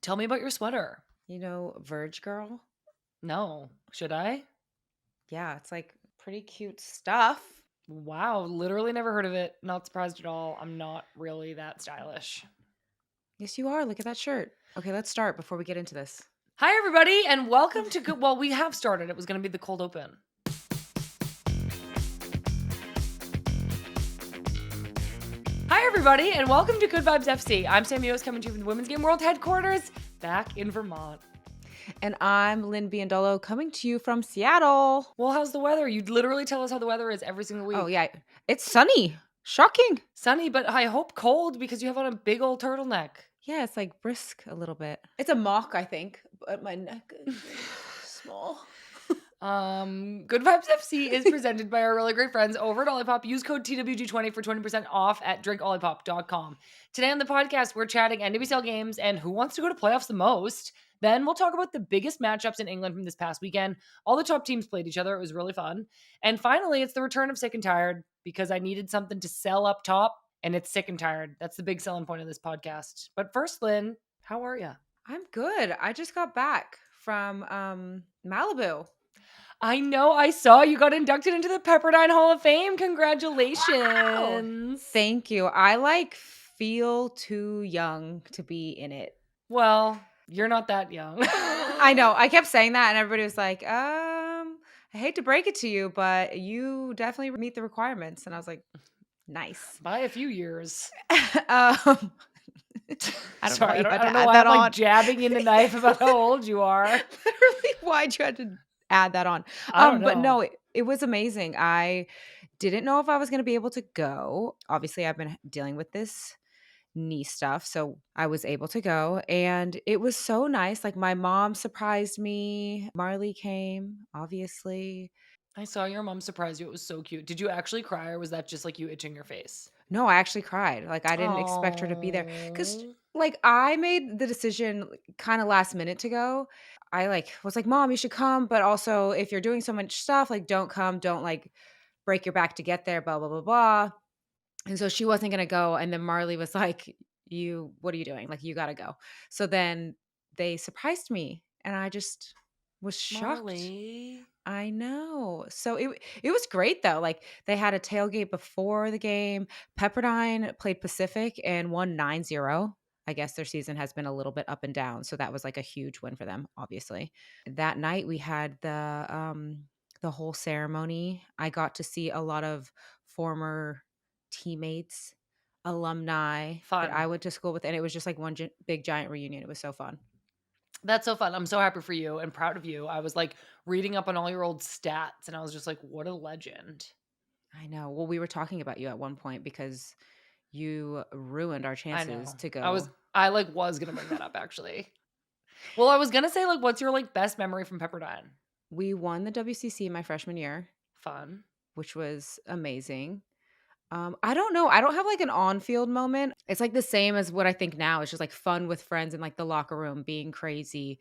Tell me about your sweater. You know, Verge Girl? No. Should I? Yeah, it's like pretty cute stuff. Wow. Literally never heard of it. Not surprised at all. I'm not really that stylish. Yes, you are. Look at that shirt. Okay, let's start before we get into this. Hi, everybody, and welcome to Good. Well, we have started. It was going to be the cold open. Hi, everybody, and welcome to Good Vibes FC. I'm Mewis coming to you from the Women's Game World headquarters back in Vermont. And I'm Lynn Biyendolo coming to you from Seattle. Well, how's the weather? You literally tell us how the weather is every single week. Oh, yeah. It's sunny. Shocking. Sunny, but I hope cold because you have on a big old turtleneck. Yeah, it's like brisk a little bit. It's a mock, I think, but my neck is small. Good Vibes FC is presented by our really great friends over at Olipop. Use code TWG20 for 20% off at drinkolipop.com. Today on the podcast, we're chatting NWSL games and who wants to go to playoffs the most. Then we'll talk about the biggest matchups in England from this past weekend. All the top teams played each other. It was really fun. And finally, it's the return of Sick and Tired because I needed something to sell up top, and it's Sick and Tired. That's the big selling point of this podcast. But first, Lynn, how are you? I'm good. I just got back from Malibu. I know. I saw you got inducted into the Pepperdine Hall of Fame. Congratulations. Wow. Thank you. I feel too young to be in it. Well, you're not that young. I know. I kept saying that and everybody was like, I hate to break it to you, but you definitely meet the requirements. And I was like, nice. By a few years. I don't Sorry, know. I don't know why I'm like jabbing you in the knife about how old you are. Literally, why'd you have to add that on? I don't know. But no, it was amazing. I didn't know if I was going to be able to go. Obviously, I've been dealing with this knee stuff, so I was able to go, and it was so nice. Like, my mom surprised me. Marley came, obviously. I saw your mom surprise you. It was so cute. Did you actually cry, or was that just like you itching your face? No, I actually cried. Like, I didn't expect her to be there because, like, I made the decision kind of last minute to go. I was like, Mom, you should come, but also if you're doing so much stuff, like, don't come, don't like break your back to get there, blah blah blah blah. And so she wasn't gonna go, and then Marley was like, what are you doing? Like, you gotta go. So then they surprised me, and I just was shocked. Marley. I know. So it was great though. Like, they had a tailgate before the game. Pepperdine played Pacific and won 9-0. I guess their season has been a little bit up and down, so that was like a huge win for them, obviously. That night we had the whole ceremony. I got to see a lot of former teammates, alumni Fun. that I went to school with, and it was just like one big giant reunion. It was so fun. That's so fun. I'm so happy for you and proud of you. I was like reading up on all your old stats, and I was just like, what a legend. I know. Well, we were talking about you at one point because you ruined our chances to go. I was gonna bring that up actually. Well, I was gonna say, like, what's your like best memory from Pepperdine? We won the WCC my freshman year, Fun. which was amazing. I don't know. I don't have like an on-field moment. It's like the same as what I think now. It's just like fun with friends in like the locker room, being crazy,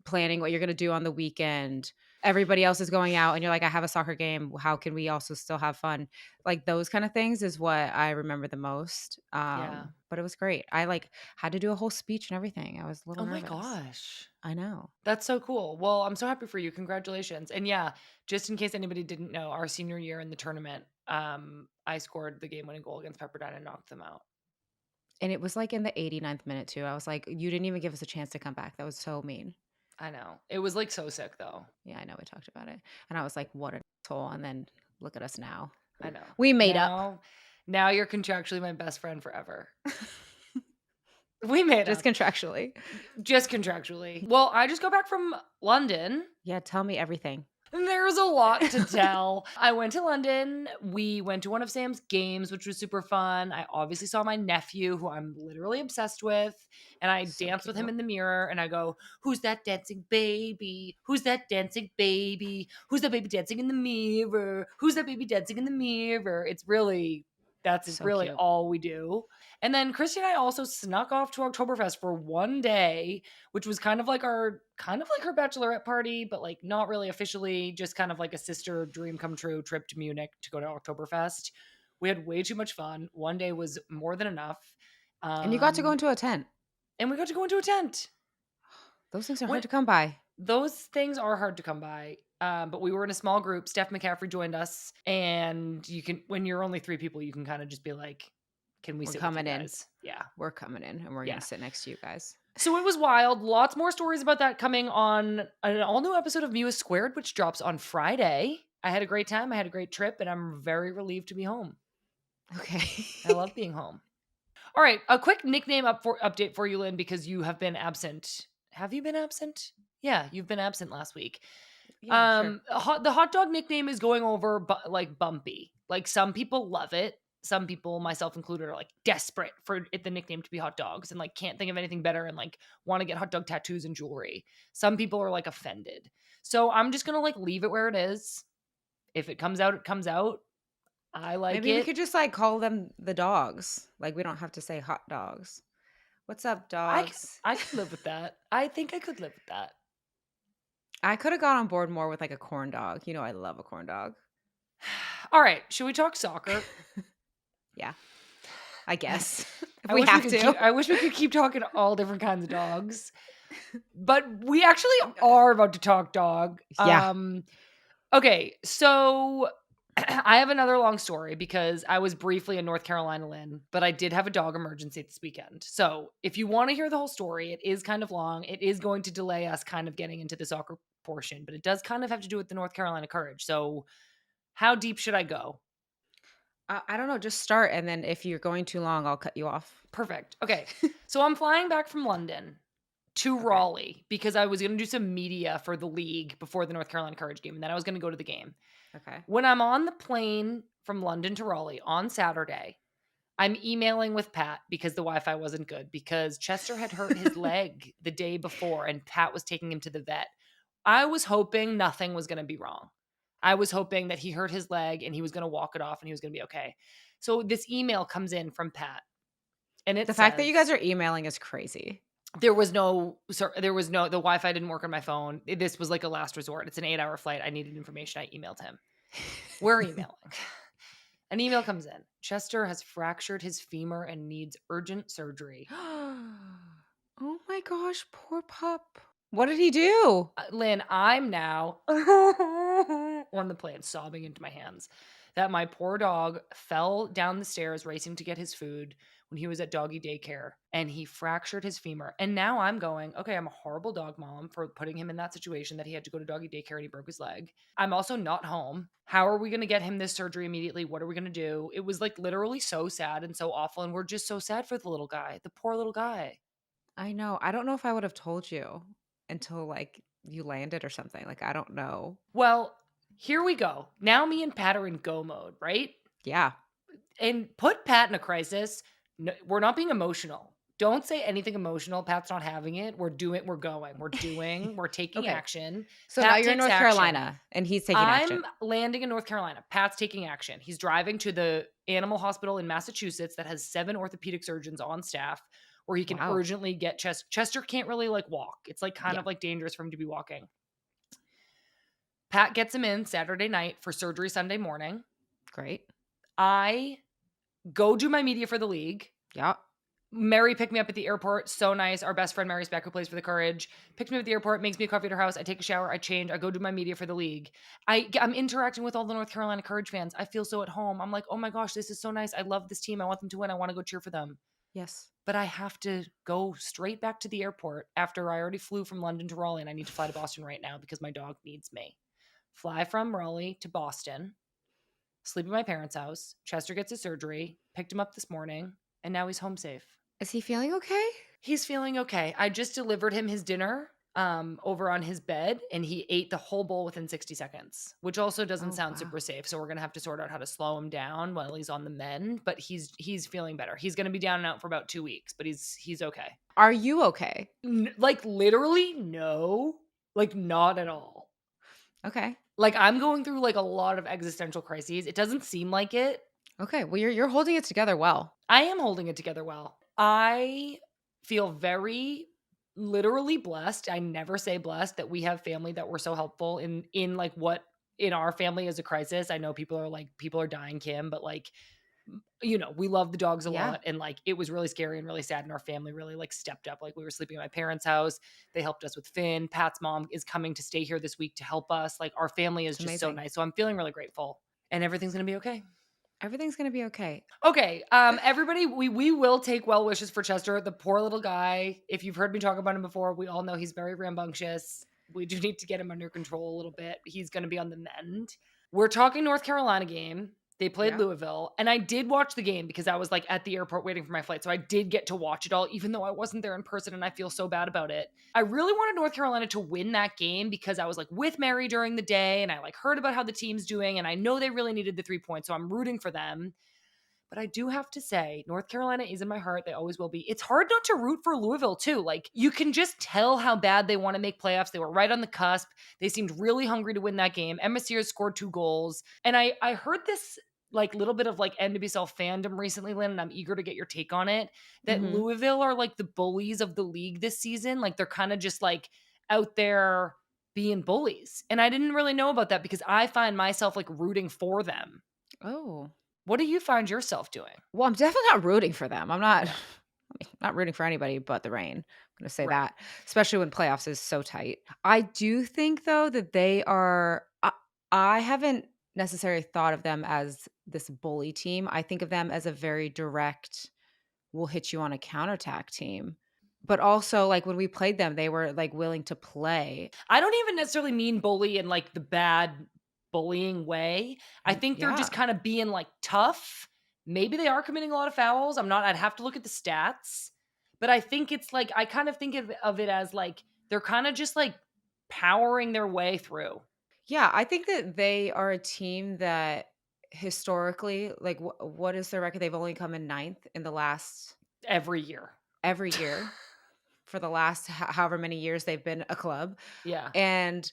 planning what you're going to do on the weekend. Everybody else is going out and you're like, I have a soccer game. How can we also still have fun? Like, those kind of things is what I remember the most. Yeah. But it was great. I like had to do a whole speech and everything. I was a little Oh my nervous. gosh. I know. That's so cool. Well, I'm so happy for you. Congratulations. And yeah, just in case anybody didn't know, our senior year in the tournament, I scored the game-winning goal against Pepperdine and knocked them out. And it was like in the 89th minute too. I was like, you didn't even give us a chance to come back. That was so mean. I know. It was like so sick though. Yeah, I know. We talked about it. And I was like, what an asshole. And then look at us now. I know. We made up. Now you're contractually my best friend forever. We made just up. Contractually. Just contractually. Well, I just got back from London. Yeah, tell me everything. There's a lot to tell. I went to London. We went to one of Sam's games, which was super fun. I obviously saw my nephew, who I'm literally obsessed with, and I danced with him in the mirror, and I go, who's that dancing baby? Who's that dancing baby? Who's that baby dancing in the mirror? Who's that baby dancing in the mirror? That's So really cute. all we do. And then Christy and I also snuck off to Oktoberfest for one day, which was kind of like her bachelorette party, but like not really officially, just kind of like a sister dream come true trip to Munich to go to Oktoberfest. We had way too much fun. One day was more than enough. And you got to go into a tent. And we got to go into a tent. Those things are When hard to come by. those things are hard to come by. But we were in a small group. Steph McCaffrey joined us, and you can, when you're only 3 people, you can kind of just be like, "Can we We're sit with you coming in. guys?" Yeah, We're coming in, and we're yeah. gonna sit next to you guys. So it was wild. Lots more stories about that coming on an all new episode of Mewis Squared, which drops on Friday. I had a great time. I had a great trip, and I'm very relieved to be home. Okay. I love being home. All right, a quick nickname update for you, Lynn, because you have been absent. Have you been absent? Yeah, you've been absent last week. Yeah, sure. The hot dog nickname is going over, but like bumpy. Like some people love it. Some people, myself included, are like desperate for the nickname to be hot dogs and like can't think of anything better and like want to get hot dog tattoos and jewelry. Some people are like offended. So I'm just gonna like leave it where it is. If it comes out, it comes out. I like Maybe we it. could just, like, call them the dogs. Like, we don't have to say hot dogs. "What's up, I c- dogs?" I could live with that. I think I could live with that. I coulda got on board more with, like, a corn dog. You know I love a corn dog. All right, should we talk soccer? Yeah, I guess, if I we wish we have could to. keep I wish we could keep talking all different kinds of dogs. But we actually are about to talk dog. Yeah. Okay, so I have another long story because I was briefly in North Carolina, Lynn, but I did have a dog emergency this weekend. So if you want to hear the whole story, it is kind of long. It is going to delay us kind of getting into the soccer portion, but it does kind of have to do with the North Carolina Courage. So how deep should I go? I don't know, just start, and then if you're going too long, I'll cut you off. Perfect. Okay. So I'm flying back from London to Okay. Raleigh because I was going to do some media for the league before the North Carolina Courage game, and then I was going to go to the game. Okay. When I'm on the plane from London to Raleigh on Saturday, I'm emailing with Pat because the Wi-Fi wasn't good because Chester had hurt his leg the day before and Pat was taking him to the vet. I was hoping nothing was going to be wrong. I was hoping that he hurt his leg and he was going to walk it off and he was going to be okay. So this email comes in from Pat and it The fact that you guys says, are emailing is crazy. the Wi-Fi didn't work on my phone. This was like a last resort. It's an 8-hour flight. I needed information. I emailed him. We're emailing. An email comes in. Chester has fractured his femur and needs urgent surgery. Oh my gosh, poor pup. What did he do? Lynn, I'm now on the plane, sobbing into my hands that my poor dog fell down the stairs racing to get his food when he was at doggy daycare and he fractured his femur. And now I'm going, okay, I'm a horrible dog mom for putting him in that situation that he had to go to doggy daycare and he broke his leg. I'm also not home. How are we going to get him this surgery immediately? What are we going to do? It was like literally so sad and so awful. And we're just so sad for the little guy, the poor little guy. I know. I don't know if I would have told you until, like, you landed or something. Like, I don't know. Well, here we go. Now me and Pat are in go mode, right? Yeah. And put Pat in a crisis. No, we're not being emotional. Don't say anything emotional. Pat's not having it. We're doing, we're going, we're taking Okay. action. So now Pat you're in takes North action. Carolina and he's taking action. I'm landing in North Carolina. Pat's taking action. He's driving to the animal hospital in Massachusetts that has 7 orthopedic surgeons on staff where he can Wow. urgently get Chester can't really like walk. It's like kind Yeah. of like dangerous for him to be walking. Pat gets him in Saturday night for surgery Sunday morning. Great. I go do my media for the league. Yeah. Mary picked me up at the airport. So nice. Our best friend, Mary Speck, who plays for the Courage, picked me up at the airport, makes me a coffee at her house. I take a shower. I change. I go do my media for the league. I'm interacting with all the North Carolina Courage fans. I feel so at home. I'm like, oh my gosh, this is so nice. I love this team. I want them to win. I want to go cheer for them. Yes. But I have to go straight back to the airport after I already flew from London to Raleigh and I need to fly to Boston right now because my dog needs me. Fly from Raleigh to Boston, sleep at my parents' house. Chester gets his surgery, picked him up this morning, and now he's home safe. Is he feeling okay? He's feeling okay. I just delivered him his dinner over on his bed, and he ate the whole bowl within 60 seconds, which also doesn't sound Wow. super safe. So we're gonna have to sort out how to slow him down while he's on the mend. But he's feeling better. He's gonna be down and out for about 2 weeks, but he's okay. Are you okay? Like literally, no, like not at all. Okay. Like I'm going through like a lot of existential crises. It doesn't seem like it. Okay. Well, you're holding it together well. I am holding it together well. I feel very literally blessed. I never say blessed that we have family that were so helpful in like what in our family is a crisis. I know people are dying, Kim, but like we love the dogs a Yeah. lot, and like it was really scary and really sad, and our family really like stepped up. Like we were sleeping at my parents' house. They helped us with Finn. Pat's mom is coming to stay here this week to help us. Like our family is It's just so amazing. nice. So I'm feeling really grateful, and everything's going to be okay. Everything's gonna be okay. Okay, everybody, we will take well wishes for Chester, the poor little guy. If you've heard me talk about him before, we all know he's very rambunctious. We do need to get him under control a little bit. He's going to be on the mend. We're talking North Carolina game. They played Yeah. Louisville, and I did watch the game because I was like at the airport waiting for my flight. So I did get to watch it all, even though I wasn't there in person, and I feel so bad about it. I really wanted North Carolina to win that game because I was like with Mary during the day, and I like heard about how the team's doing, and I know they really needed the 3 points, so I'm rooting for them. But I do have to say, North Carolina is in my heart. They always will be. It's hard not to root for Louisville, too. Like, you can just tell how bad they want to make playoffs. They were right on the cusp. They seemed really hungry to win that game. Emma Sears scored 2 goals. And I heard this like little bit of like NWSL fandom recently, Lynn, and I'm eager to get your take on it, that Mhm. Louisville are like the bullies of the league this season. Like, they're kind of just like out there being bullies. And I didn't really know about that because I find myself like rooting for them. Oh. What do you find yourself doing? Well, I'm definitely not rooting for them. I'm not Yeah. not rooting for anybody but the Reign. I'm gonna say Right. that, especially when playoffs is so tight. I do think though that they are I haven't necessarily thought of them as this bully team. I think of them as a very direct, we'll hit you on a counterattack team. But also, like, when we played them, they were, like, willing to play. I don't even necessarily mean bully in like the bad bullying way. I think they're just Yeah. kind of being like tough. Maybe they are committing a lot of fouls. I'd have to look at the stats. But I think it's like, I kind of think of it as like they're kind of just like powering their way through Yeah, I think that they are a team that historically, like, what is their record? They've only come in ninth in the last every year. every year for the last however many years they've been a club, Yeah. and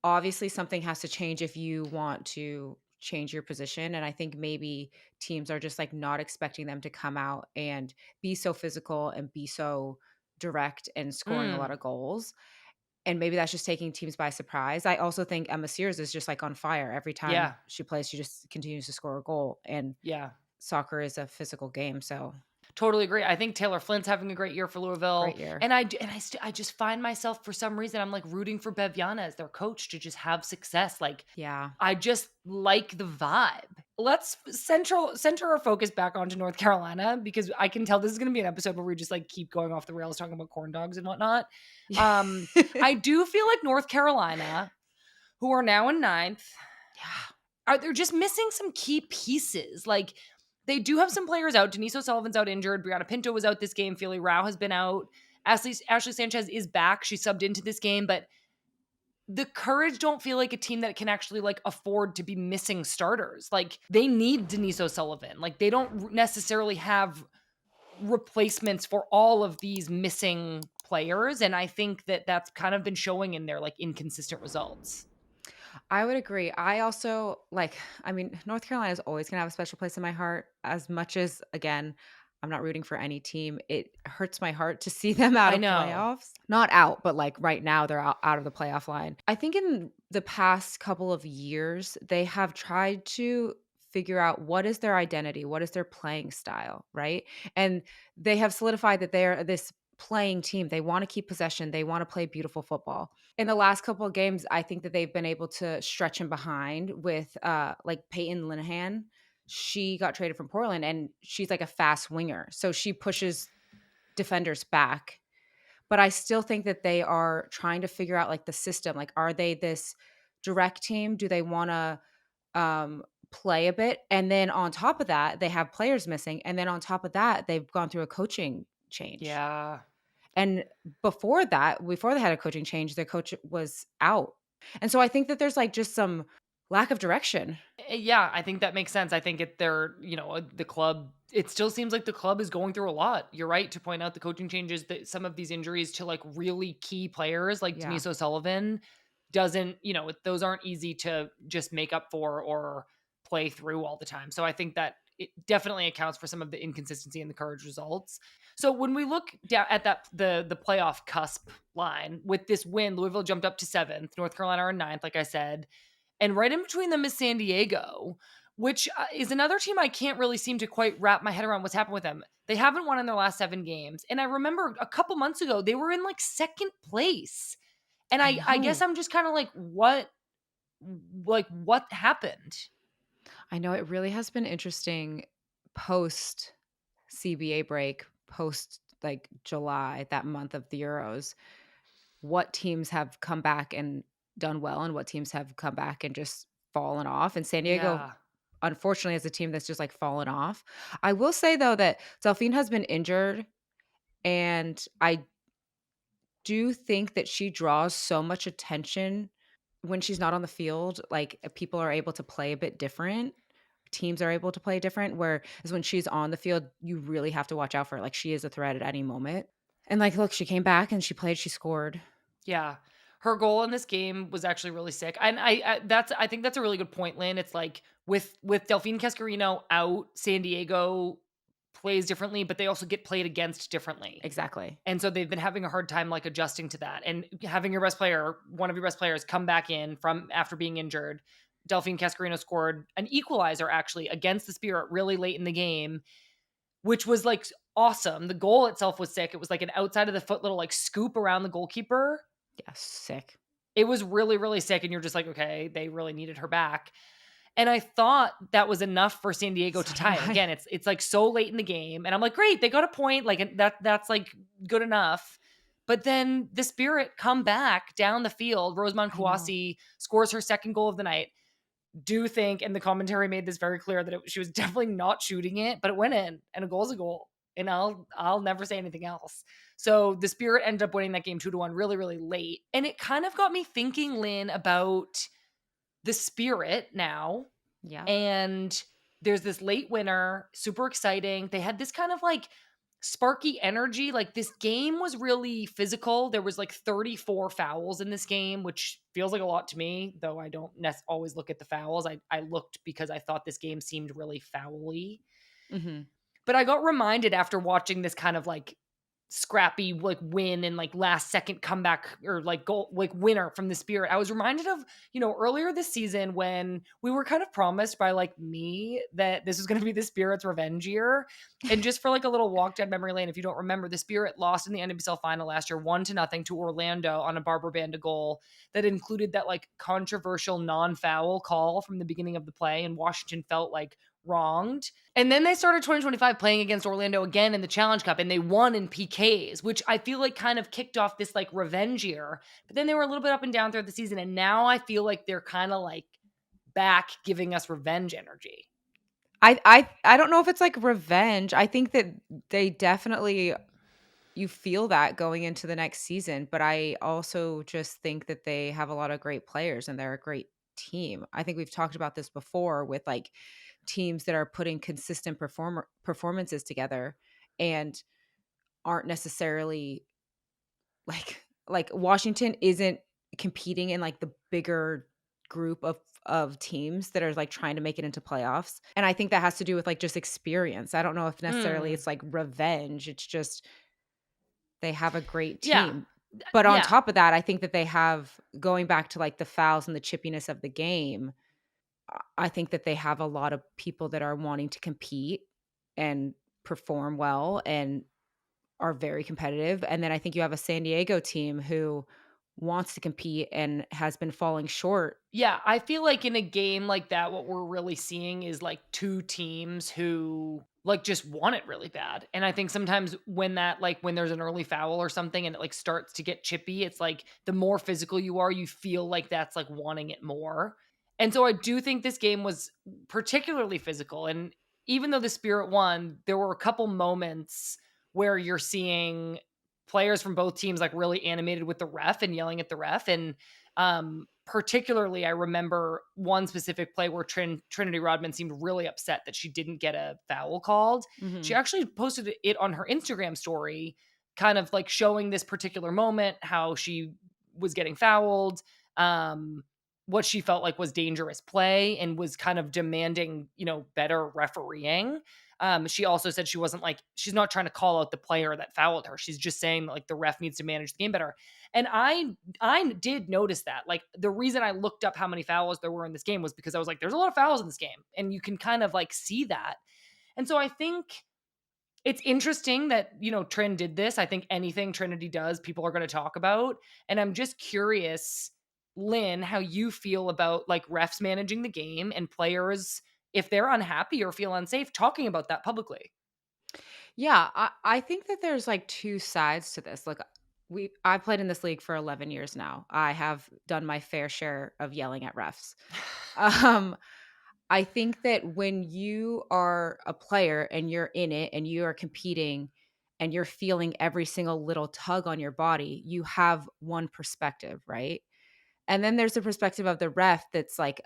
obviously something has to change if you want to change your position, and I think maybe teams are just, like, not expecting them to come out and be so physical and be so direct and scoring a lot Mm, of goals, and maybe that's just taking teams by surprise. I also think Emma Sears is just, like, on fire. Every time yeah. she plays, she just continues to score a goal, and Yeah. soccer is a physical game, so Totally agree. I think Taylor Flint's having a great year for Louisville, great year. and I just find myself for some reason I'm like rooting for Beviana as their coach to just have success. Like Yeah. I just like the vibe. Let's center our focus back onto North Carolina because I can tell this is going to be an episode where we just like keep going off the rails talking about corn dogs and whatnot. Um, I do feel like North Carolina, who are now in ninth, Yeah. they're just missing some key pieces. Like they do have some players out. Denise O'Sullivan's out injured. Brianna Pinto was out this game. Philly Rao has been out. Ashley Sanchez is back. She subbed into this game, but the Courage don't feel like a team that can actually like afford to be missing starters. Like they need Denise O'Sullivan. Like they don't necessarily have replacements for all of these missing players, and I think that that's kind of been showing in their like inconsistent results. I would agree. I also like, I mean, North Carolina is always going to have a special place in my heart. As much as, again, I'm not rooting for any team, it hurts my heart to see them out I of know. playoffs. Not out, but like right now, they're out of the playoff line. I think in the past couple of years, they have tried to figure out what is their identity, what is their playing style, right? And they have solidified that they're this playing team. They want to keep possession, they want to play beautiful football. In the last couple of games, I think that they've been able to stretch him behind with, like, Peyton Linehan. She got traded from Portland, and she's like a fast winger, so she pushes defenders back. But I still think that they are trying to figure out, like, the system. Like, are they this direct team? Do they wanna, play a bit? And then on top of that, they have players missing, and then on top of that, they've gone through a coaching change. Yeah. And before that, before they had a coaching change, their coach was out. And so I think that there's, like, just some lack of direction. Yeah, I think that makes sense. I think the club, it still seems like the club is going through a lot. You're right to point out the coaching changes, that some of these injuries to like really key players like Yeah. Denise O'Sullivan those aren't easy to just make up for or play through all the time. So I think that it definitely accounts for some of the inconsistency in the Courage results. So when we look down at the playoff cusp line with this win, Louisville jumped up to 7th, North Carolina are 9th, like I said. And right in between them is San Diego, which is another team I can't really seem to quite wrap my head around what's happened with them. They haven't won in their last 7 games. And I remember a couple months ago, they were in like second place. And I I guess know. I'm just kind of what happened? I know it really has been interesting post CBA break, post like July, that month of the Euros, what teams have come back and done well and what teams have come back and just fallen off. And San Diego, Yeah. unfortunately, is a team that's just like fallen off. I will say though that Delphine has been injured, and I do think that she draws so much attention when she's not on the field. Like, people are able to play a bit different. Teams are able to play different, whereas when she's on the field, you really have to watch out for her. Like, she is a threat at any moment. And like, look, she came back and she played, she scored. Yeah. Her goal in this game was actually really sick. And I think that's a really good point, Lynn. It's like with Delphine Cascarino out, San Diego plays differently, but they also get played against differently. Exactly. And so they've been having a hard time like adjusting to that. And having your best player, one of your best players, come back in from after being injured. Delphine Cascarino scored an equalizer actually against the Spirit really late in the game, which was like awesome. The goal itself was sick. It was like an outside of the foot little like scoop around the goalkeeper. Yeah, sick. It was really, really sick. And you're just like, okay, they really needed her back. And I thought that was enough for San Diego So to did tie it. I. Again, it's like so late in the game. And I'm like, great, they got a point. Like that's like good enough. But then the Spirit come back down the field. Rosemont I know. Kouassi scores her second goal of the night. Do think, and the commentary made this very clear, that she was definitely not shooting it, but it went in, and a goal's a goal. And I'll never say anything else. So the Spirit ended up winning that game 2-1 really, really late. And it kind of got me thinking, Lynn, about the Spirit now. Yeah. And there's this late winner, super exciting. They had this kind of like sparky energy. Like this game was really physical. There was like 34 fouls in this game, which feels like a lot to me, though I don't always look at the fouls. I looked because I thought this game seemed really foul-y. Mhm. But I got reminded after watching this kind of like scrappy like win and like last second comeback or like goal like winner from the Spirit. I was reminded of, earlier this season when we were kind of promised by like me that this was going to be the Spirit's revenge year. And just for like a little walk down memory lane, if you don't remember, the Spirit lost in the NWSL final last year 1-0 to Orlando on a Barbara Banda goal that included that like controversial non-foul call from the beginning of the play, and Washington felt like wronged. And then they started 2025 playing against Orlando again in the Challenge Cup, and they won in PKs, which I feel like kind of kicked off this like revenge year. But then they were a little bit up and down throughout the season, and now I feel like they're kind of like back giving us revenge energy. I don't know if it's like revenge. I think that they definitely, you feel that going into the next season, but I also just think that they have a lot of great players and they're a great team. I think we've talked about this before with like teams that are putting consistent performances together and aren't necessarily like Washington isn't competing in like the bigger group of teams that are like trying to make it into playoffs. And I think that has to do with like just experience. I don't know if necessarily Mm, it's like revenge. It's just they have a great yeah. team. But on Yeah. top of that, I think that they have, going back to like the fouls and the chippiness of the game, I think that they have a lot of people that are wanting to compete and perform well and are very competitive. And then I think you have a San Diego team who wants to compete and has been falling short. Yeah, I feel like in a game like that, what we're really seeing is like two teams who like just want it really bad. And I think sometimes when that, like when there's an early foul or something and it like starts to get chippy, it's like the more physical you are, you feel like that's like wanting it more. And so I do think this game was particularly physical. And even though the Spirit won, there were a couple moments where you're seeing players from both teams like really animated with the ref and yelling at the ref. And particularly, I remember one specific play where Trinity Rodman seemed really upset that she didn't get a foul called. She Mhm. actually posted it on her Instagram story, kind of like showing this particular moment, how she was getting fouled, what she felt like was dangerous play, and was kind of demanding, better refereeing. She also said she wasn't like, she's not trying to call out the player that fouled her. She's just saying that, like, the ref needs to manage the game better. And I did notice that. Like, the reason I looked up how many fouls there were in this game was because I was like, there's a lot of fouls in this game. And you can kind of like see that. And so I think it's interesting that, Trin did this. I think anything Trinity does, people are going to talk about. And I'm just curious, Lynn, how you feel about like refs managing the game and players, if they're unhappy or feel unsafe, talking about that publicly. Yeah, I think that there's like two sides to this. Like I've played in this league for 11 years now. I have done my fair share of yelling at refs. Um I think that when you are a player and you're in it and you are competing and you're feeling every single little tug on your body, you have one perspective, right? And then there's the perspective of the ref that's like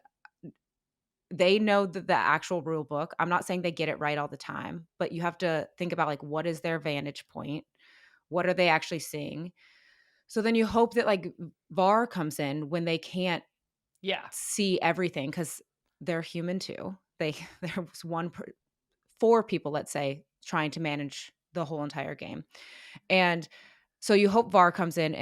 they know the actual rule book. I'm not saying they get it right all the time, but you have to think about like what is their vantage point? What are they actually seeing? So then you hope that like VAR comes in when they can't Yeah. see everything because they're human too. They there was four people, let's say, trying to manage the whole entire game. And so you hope VAR comes in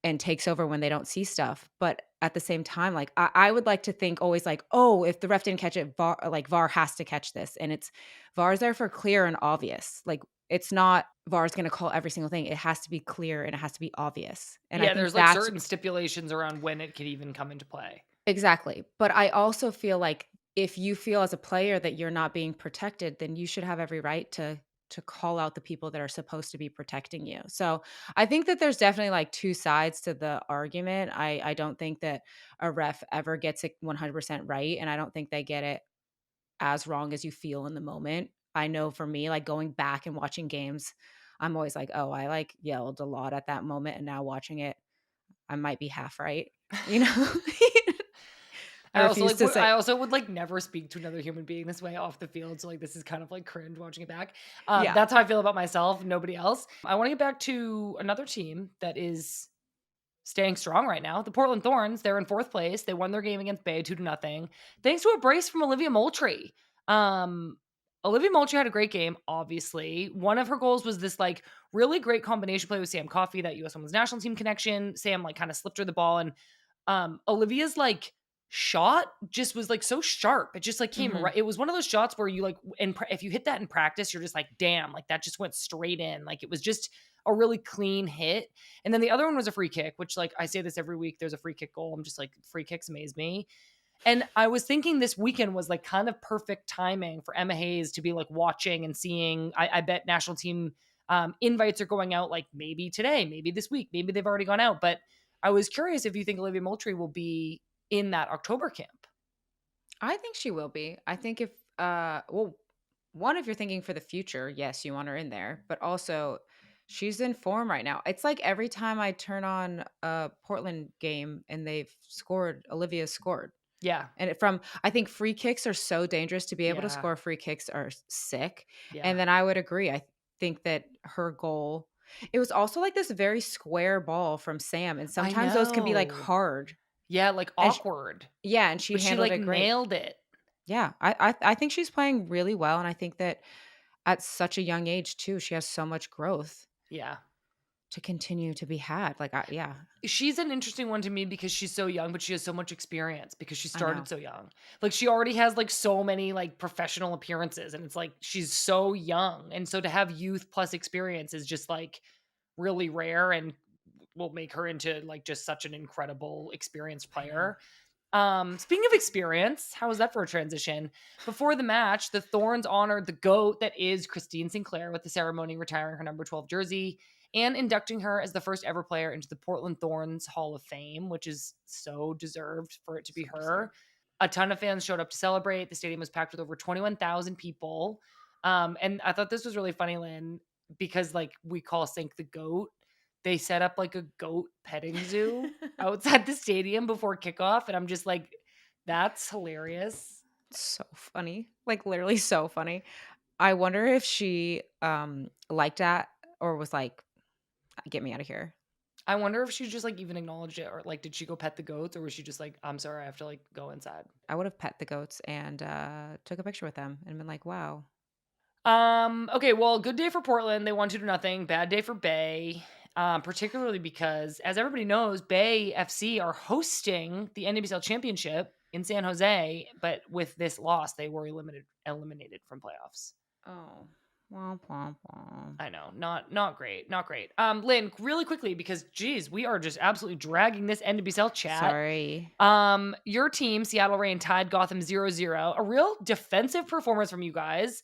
and takes over when they don't see stuff. But at the same time, like I would like to think always like, oh, if the ref didn't catch it, VAR has to catch this. And it's VAR is there for clear and obvious. Like it's not VAR is going to call every single thing. It has to be clear and it has to be obvious. And I Yeah, think there's like that's certain stipulations around when it could even come into play. exactly. But I also feel like if you feel as a player that you're not being protected, then you should have every right to call out the people that are supposed to be protecting you. So I think that there's definitely like two sides to the argument. I don't think that a ref ever gets it 100% right. And I don't think they get it as wrong as you feel in the moment. I know for me, like going back and watching games, I'm always like, oh, I like yelled a lot at that moment. And now watching it, I might be half right. You know? I refuse to say I also would like never speak to another human being this way off the field. So like this is kind of like cringe watching it back. yeah. That's how I feel about myself, nobody else. I want to get back to another team that is staying strong right now. The Portland Thorns, they're in fourth place. They won their game against Bay 2-0. Thanks to a brace from Olivia Moultrie. Um, Olivia Moultrie had a great game, obviously. One of her goals was this like really great combination play with Sam Coffey, that US Women's National Team connection. Sam like kind of slipped her the ball, and Olivia's like shot just was like so sharp. It just like came Mhm. right. It was one of those shots where you like, if you hit that in practice, you're just like, damn, like that just went straight in. Like it was just a really clean hit. And then the other one was a free kick, which like I say this every week. There's a free kick goal. I'm just like, free kicks amaze me. And I was thinking this weekend was like kind of perfect timing for Emma Hayes to be like watching and seeing. I bet national team invites are going out like maybe today, maybe this week, maybe they've already gone out. But I was curious if you think Olivia Moultrie will be in that October camp. I think she will be. I think if well, one if you're thinking for the future, yes, you want her in there, but also she's in form right now. It's like every time I turn on a Portland game and they've scored, Olivia's scored. Yeah. And from I think free kicks are so dangerous to be able to Yeah. score free kicks are sick. Yeah. And then I would agree. I think that her goal it was also like this very square ball from Sam and I sometimes those can be like know. hard. Yeah. Like And awkward, yeah, and she but she handled like it great. nailed it. Yeah, I think she's playing really well, and I think that at such a young age too, she has so much growth Yeah. to continue to be had. Like, yeah, She's an interesting one to me because she's so young, but she has so much experience because she I started know. so young. Like she already has like so many like professional appearances, and it's like she's so young. And so to have youth plus experience is just like really rare and will make her into like just such an incredible experienced I know. player. Speaking of experience, how was that for a transition? Before the match, the Thorns honored the GOAT that is Christine Sinclair with the ceremony retiring her number 12 jersey and inducting her as the first ever player into the Portland Thorns Hall of Fame, which is so deserved for it to be So her. deserved. A ton of fans showed up to celebrate. The stadium was packed with over 21,000 people. And I thought this was really funny, Lynn, because like we call Sink the GOAT. They set up like a goat petting zoo outside the stadium before kickoff, and I'm just like, that's hilarious. So funny. Like literally so funny. I wonder if she liked that or was like, get me out of here. I wonder if she just like even acknowledged it, or like did she go pet the goats, or was she just like, I'm sorry, I have to like go inside. I would have pet the goats and took a picture with them and been like, wow. Okay, well, good day for Portland. They won 2-0. Bad day for Bay. Particularly because, as everybody knows, Bay FC are hosting the NWSL Championship in San Jose, but with this loss, they were eliminated from playoffs. Oh. Womp, womp, womp. I know, not great, not great. Lynn, really quickly, because geez, we are just absolutely dragging this NWSL chat. Sorry. Your team, Seattle Reign, tied Gotham 0-0. A real defensive performance from you guys,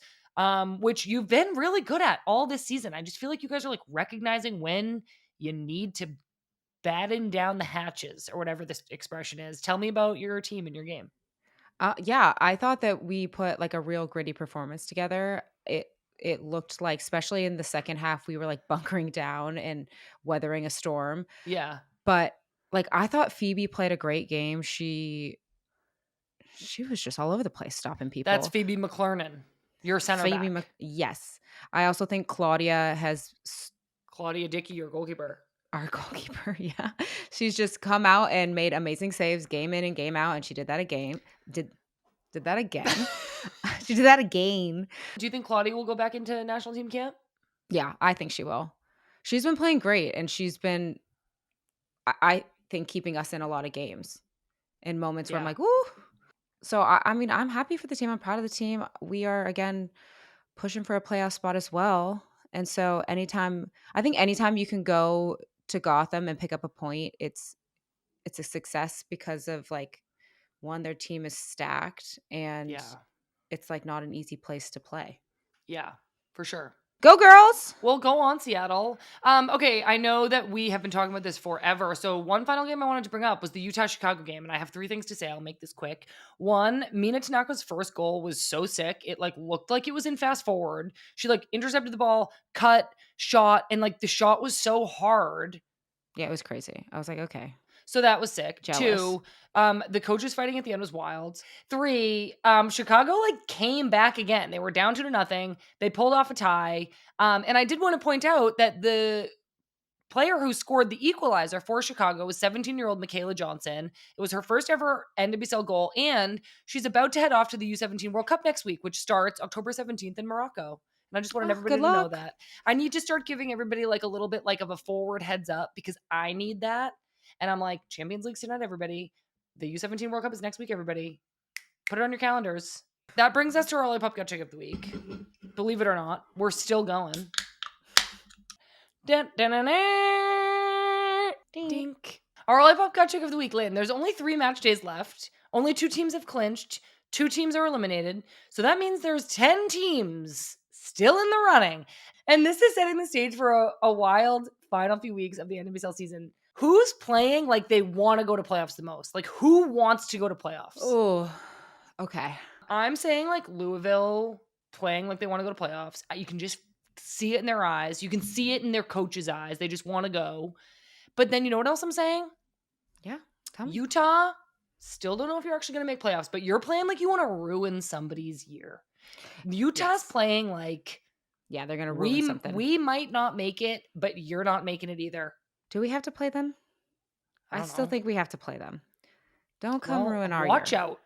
which you've been really good at all this season. I just feel like you guys are like recognizing when you need to batten down the hatches or whatever this expression is. Tell me about your team and your game. Yeah, I thought that we put like a real gritty performance together. It looked like, especially in the second half, we were like bunkering down and weathering a storm. Yeah, But like I thought Phoebe played a great game. She was just all over the place stopping that's people. Phoebe McClernand, your center back. Yes. I also think Claudia has Claudia Dickey, your goalkeeper. our goalkeeper, yeah. She's just come out and made amazing saves game in and game out, and she did that again. Did that again. She did that again. Do you think Claudia will go back into national team camp? Yeah, I think she will. She's been playing great, and she's been, I think, keeping us in a lot of games in moments where I'm Yeah. like, "Woo." So, I mean, I'm happy for the team. I'm proud of the team. We are, again, pushing for a playoff spot as well. And so anytime you can go to Gotham and pick up a point, it's a success because of, like, 1, their team is stacked, and Yeah. it's, like, not an easy place to play. Yeah, for sure. Go girls! Well, go on, Seattle. Okay, I know that we have been talking about this forever. So one final game I wanted to bring up was the Utah-Chicago game, and I have 3 things to say. I'll make this quick. 1, Mina Tanaka's first goal was so sick. It like looked like it was in fast forward. She like intercepted the ball, cut, shot, and like the shot was so hard. Yeah, it was crazy. I was like, "Okay." So that was sick. Jealous. 2, the coaches fighting at the end was wild. 3, Chicago like came back again. They were down 2-0. They pulled off a tie. And I did want to point out that the player who scored the equalizer for Chicago was 17-year-old Michaela Johnson. It was her first ever NWSL goal, and she's about to head off to the U17 World Cup next week, which starts October 17th in Morocco. And I just wanted Oh, everybody good to know luck. that. I need to start giving everybody like a little bit like of a forward heads up because I need that. And I'm like, Champions League's tonight, everybody. The U17 World Cup is next week, everybody. Put it on your calendars. That brings us to our Lollipop Gut Check of the week. Believe it or not, we're still going. Dun, dun, dun, dun. Dink. Our Lollipop Gut Check of the week, Lynn. There's only 3 match days left. Only 2 teams have clinched. 2 teams are eliminated. So that means there's 10 teams still in the running. And this is setting the stage for a wild final few weeks of the NWSL season. Who's playing like they want to go to playoffs the most? Like, who wants to go to playoffs? Oh, okay. I'm saying like Louisville playing like they want to go to playoffs. You can just see it in their eyes. You can see it in their coach's eyes. They just want to go. But then you know what else I'm saying? Yeah, tell me. Utah, still don't know if you're actually going to make playoffs, but you're playing like you want to ruin somebody's year. Utah's playing like, yeah, they're going to ruin something. We might not make it, but you're not making it either. Do we have to play them? I still think we have to play them. Don't come ruin our watch year. out.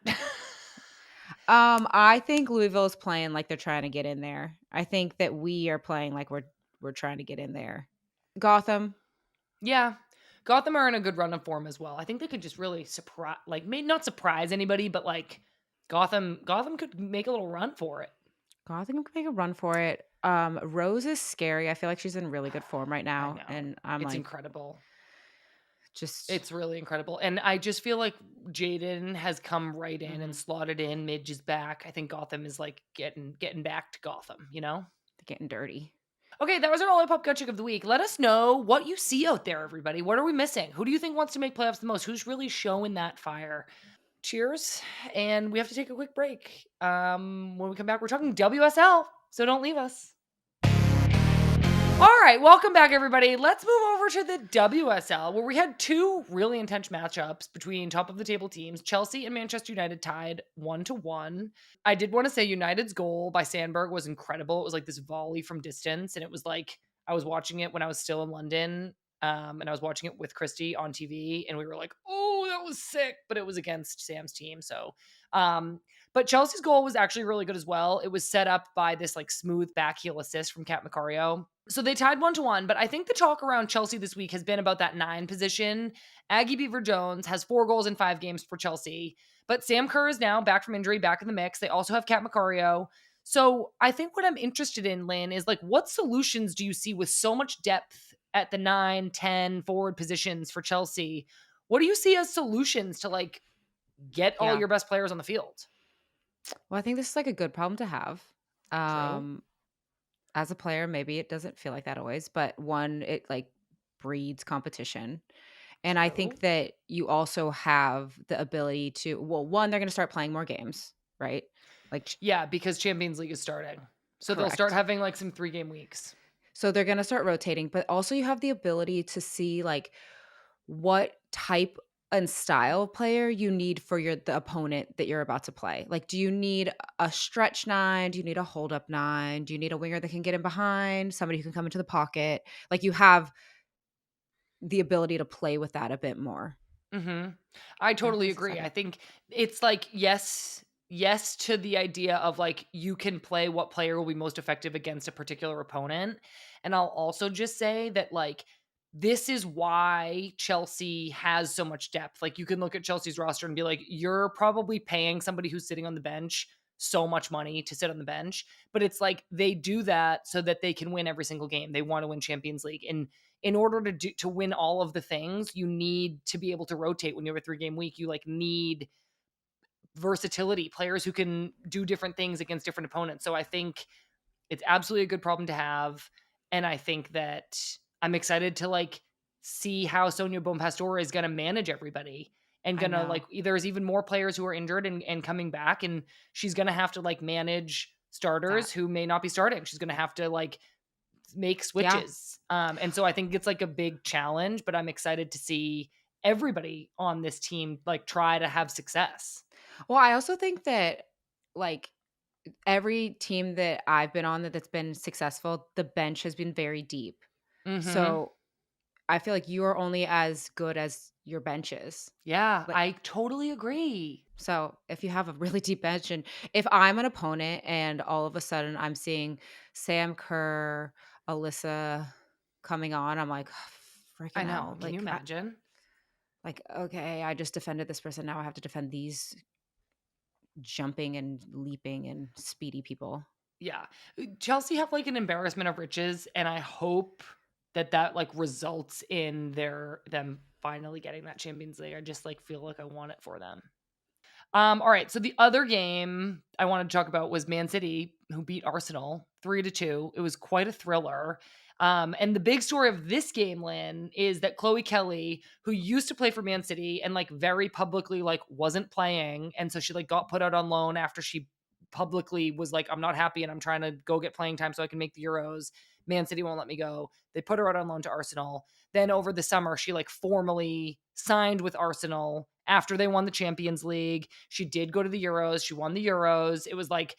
I think Louisville is playing like they're trying to get in there. I think that we are playing like we're trying to get in there. Gotham. Yeah. Gotham are in a good run of form as well. I think they could just really surprise, like, maybe not surprise anybody, but like Gotham could make a little run for it. Gotham could make a run for it. Rose is scary. I feel like she's in really good form right now, and it's incredible. It's really incredible, and I just feel like Jaden has come right in and slotted in. Midge is back. I think Gotham is like getting back to Gotham. You know, getting dirty. Okay, that was our Lollipop Gut Check of the week. Let us know what you see out there, everybody. What are we missing? Who do you think wants to make playoffs the most? Who's really showing that fire? Cheers. And we have to take a quick break. When we come back, we're talking WSL, so don't leave us. All right, welcome back, everybody. Let's move over to the WSL, where we had 2 really intense matchups between top-of-the-table teams. Chelsea and Manchester United tied 1-1. I did want to say United's goal by Sandberg was incredible. It was like this volley from distance, and it was like I was watching it when I was still in London And I was watching it with Christy on TV, and we were like, "Oh, that was sick!" But it was against Sam's team, so. But Chelsea's goal was actually really good as well. It was set up by this like smooth backheel assist from Kat Macario. So they tied 1-1. But I think the talk around Chelsea this week has been about that 9 position. Aggie Beaver Jones has 4 goals in 5 games for Chelsea. But Sam Kerr is now back from injury, back in the mix. They also have Kat Macario. So I think what I'm interested in, Lynn, is like what solutions do you see with so much depth at the 9, 10 forward positions for Chelsea? What do you see as solutions to like get all Yeah. your best players on the field? Well, I think this is like a good problem to have. True. Um, as a player, maybe it doesn't feel like that always, but one, it like breeds competition. And I think True. that you also have the ability to, well, one, they're going to start playing more games, right? Like, Yeah, because Champions League is starting. So they'll start correct. having like some 3-game weeks. So they're going to start rotating, but also you have the ability to see like what type and style of player you need for the opponent that you're about to play. Like, do you need a stretch 9? Do you need a hold up 9? Do you need a winger that can get in behind, somebody who can come into the pocket? Like, you have the ability to play with that a bit more. Mhm. I I think totally it's agree. I exciting. think it's like yes to the idea of like you can play what player will be most effective against a particular opponent. And I'll also just say that like this is why Chelsea has so much depth. Like you can look at Chelsea's roster and be like you're probably paying somebody who's sitting on the bench so much money to sit on the bench, but it's like they do that so that they can win every single game. They want to win Champions League. And in order to win all of the things, you need to be able to rotate when you have a 3-game week. You like need versatility, players who can do different things against different opponents. So I think it's absolutely a good problem to have. And I think that I'm excited to like see how Sonia Bonpastor is going to manage everybody and I gonna like know. there's even more players who are injured and coming back, and she's gonna have to like manage That. starters who may not be starting. She's gonna have to like make Yeah. switches. And so I think it's like a big challenge, but I'm excited to see everybody on this team like try to have success. Well, I also think that, like, every team that I've been on that's been successful, the bench has been very deep. Mhm. So, I feel like you are only as good as your bench is. Yeah, Like, I totally agree. so if you have a really deep bench, and if I'm an opponent and all of a sudden I'm seeing Sam Kerr, Alyssa coming on, I'm like, I freaking know. out. Can you imagine? Like, okay, I just defended this person. Now I have to defend these jumping and leaping and speedy people. Yeah. Chelsea have like an embarrassment of riches, and I hope that that like results in them finally getting that Champions League. I just like feel like I want it for them. All right. So the other game I wanted to talk about was Man City, who beat Arsenal 3-2. It was quite a thriller. And the big story of this game, Lynn, is that Chloe Kelly, who used to play for Man City and like very publicly like wasn't playing, and so she like got put out on loan after she publicly was like, I'm not happy and I'm trying to go get playing time so I can make the Euros. Man City won't let me go. They put her out on loan to Arsenal. Then over the summer, she like formally signed with Arsenal after they won the Champions League. She did go to the Euros. She won the Euros. It was like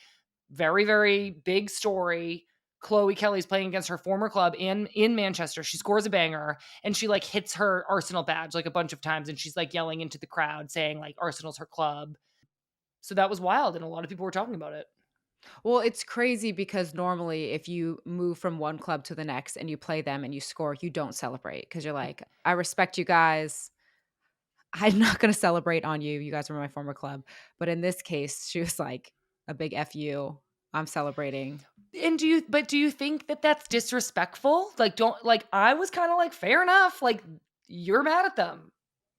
very, very big story. Chloe Kelly's playing against her former club in Manchester. She scores a banger and she like hits her Arsenal badge like a bunch of times, and she's like yelling into the crowd saying like Arsenal's her club. So that was wild and a lot of people were talking about it. Well, it's crazy because normally if you move from one club to the next and you play them and you score, you don't celebrate because you're like, I respect you guys. I'm not going to celebrate on you. You guys were my former club. But in this case, she was like, a big F you. I'm celebrating. And do you think that that's disrespectful? Like don't like I was kind of like fair enough. Like you're mad at them.